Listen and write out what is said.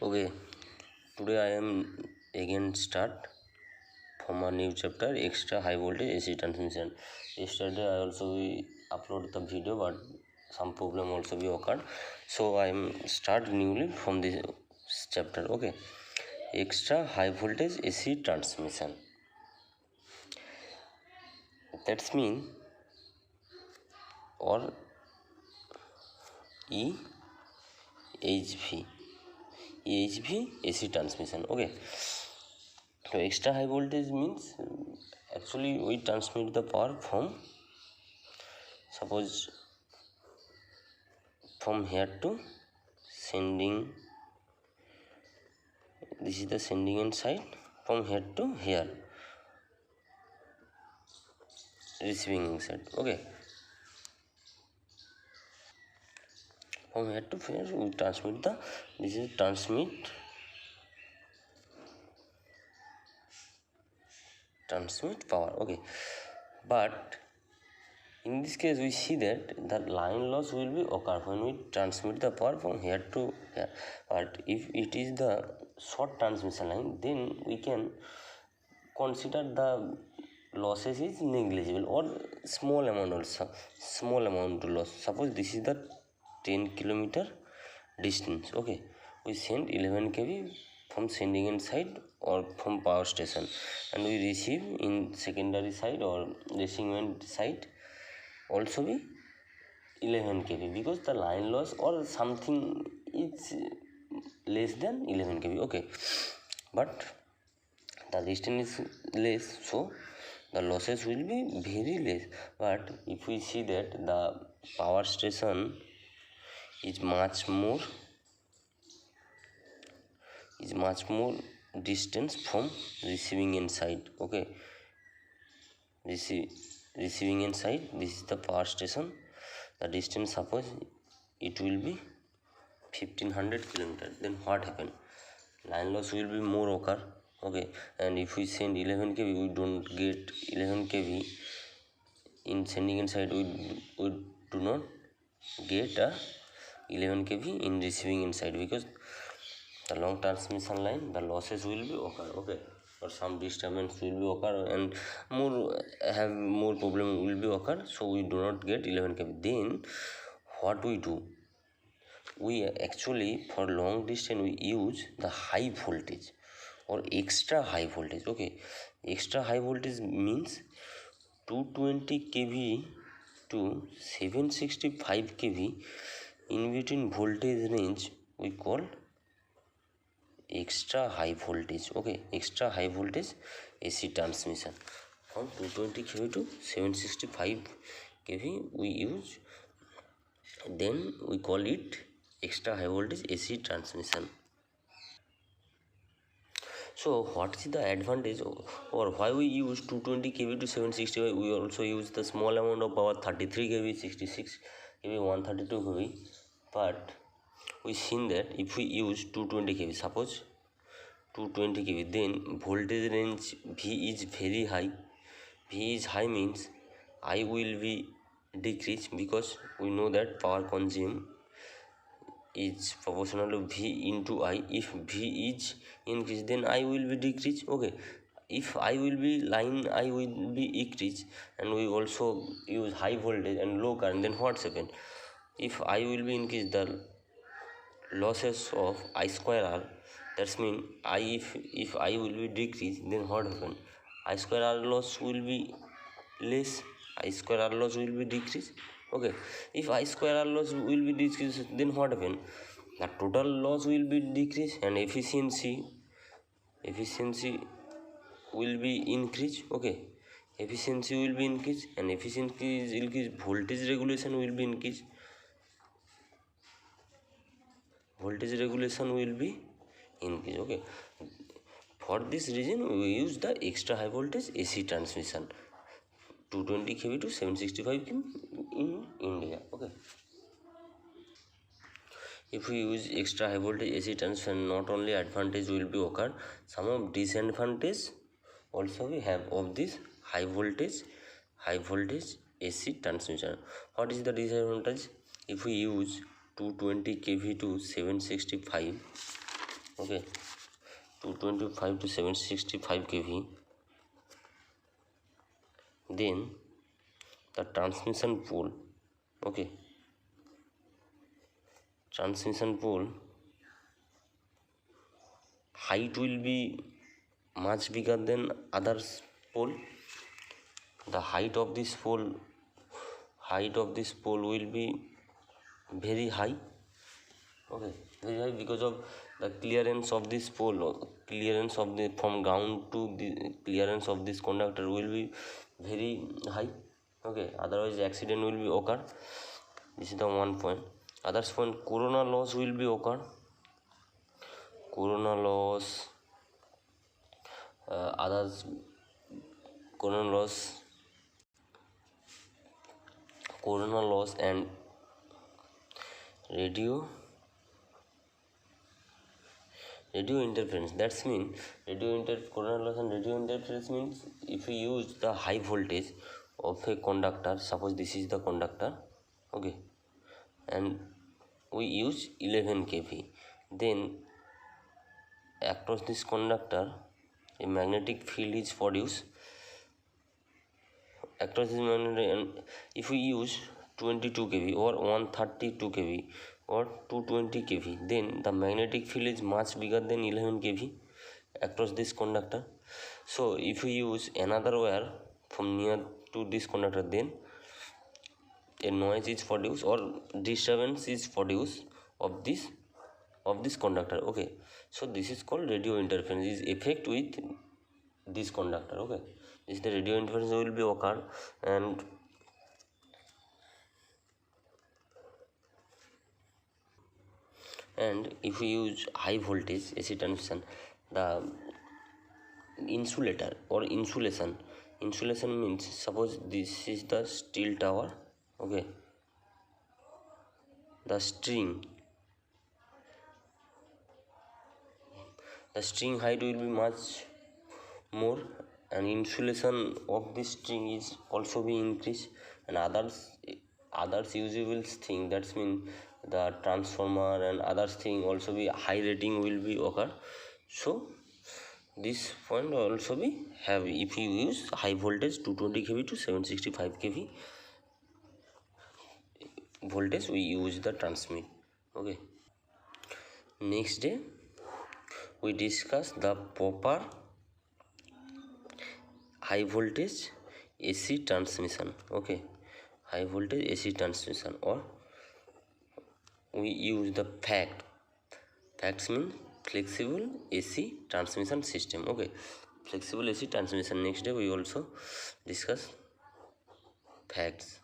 Okay, today I am again start from a new chapter, extra high voltage AC transmission. Yesterday I also upload the video, but some problem also be occurred, so I am start newly from this chapter. Okay, extra high voltage AC transmission. That's mean or EHV AC transmission. Okay, so extra high voltage means actually we transmit the power from, suppose, from here to sending. This is the sending end side. From here to here, receiving end side. Okay, from here to here we transmit the, this is transmit power. Okay, but in this case we see that the line loss will be occur when we transmit the power from here to here. But if it is the short transmission line, then we can consider the losses is negligible or small amount also, small amount loss. Suppose this is the 10 kilometer distance. Okay, we send 11 kV from sending end side or from power station, and we receive in secondary side or receiving end side also be 11 kV, because the line loss or something is less than 11 kV. Okay, but the distance is less, so the losses will be very less. But if we see that the power station is much more distance from receiving end side. Okay, receiving end side, this is the power station. The distance, suppose it will be 1500 kilometer, then what happen? Line loss will be more occur. Okay, and if we send 11 kV, we don't get 11 kV in sending end side. We do not get a 11 kV in receiving end side, because the long transmission line, the losses will be occur. Okay, or some disturbance will be occur, and more problem will be occur, so we do not get 11 kV. Then what we do, we actually for long distance we use the high voltage or extra high voltage. Okay, extra high voltage means 220 kV to 765 kV in between voltage range we call extra high voltage. Okay, extra high voltage AC transmission from 220 kV to 765 kV we use, then we call it extra high voltage AC transmission. So what is the advantage, or why we use 220 kV to 765? We also use the small amount of power 33 kV, 66 kV, 132 kV. But we seen that if we use 220 kV, suppose 220 kV, then voltage range V is very high. V is high means I will be decreased, because we know that power consumed is proportional to V into I. If V is increased, then I will be decreased. Okay, if I will be line, I will be increased, and we also use high voltage and low current, then what's happen? If I will be increased, the losses of I square R, that's mean I, if I will be decreased, then what happen? I square R loss will be less, I square R loss will be decreased. Okay, if I square R loss will be decreased, then what happen? The total loss will be decreased, and efficiency will be increased. Okay, efficiency will be increased, and efficiency is increased, voltage regulation will be increased. Voltage regulation will be increased. Okay, for this reason we use the extra high voltage AC transmission 220 kV to 765 kV in India. Okay, if we use extra high voltage AC transmission, not only advantage will be occur, some of disadvantage also we have of this high voltage AC transmission. What is the disadvantage? If we use 220 kV to 765, okay, 225 to 765 kV. Then the transmission pole, okay, transmission pole height will be much bigger than others pole. The height of this pole will be very high, okay, very high, because of the clearance of this pole, clearance of the from ground to the clearance of this conductor will be very high, okay, otherwise accident will be occur. This is the one point. Others point, corona loss will be occur. Corona loss, others corona loss and radio interference. That's mean corona loss and radio interference means if we use the high voltage of a conductor, suppose this is the conductor, okay, and we use 11 kV, then across this conductor a magnetic field is produced across this magnetic, and if we use 22 kV or 132 kV or 220 kV, then the magnetic field is much bigger than 11 kV across this conductor. So if we use another wire from near to this conductor, then a noise is produced or disturbance is produced of this conductor, okay. So this is called radio interference, is effect with this conductor, okay. This is the radio interference will be occur. And if we use high voltage AC transmission, the insulator or insulation means, suppose this is the steel tower, okay, the string height will be much more, and insulation of this string is also be increased, and others usable thing, that's mean the transformer and others thing also be high rating will be occur. So this point also be have if you use high voltage 220 kV to 765 kV voltage, we use the transmit, okay. Next day we discuss the proper high voltage AC transmission, okay, high voltage AC transmission, or we use the facts mean flexible AC transmission system, okay, flexible AC transmission. Next day we also discuss facts.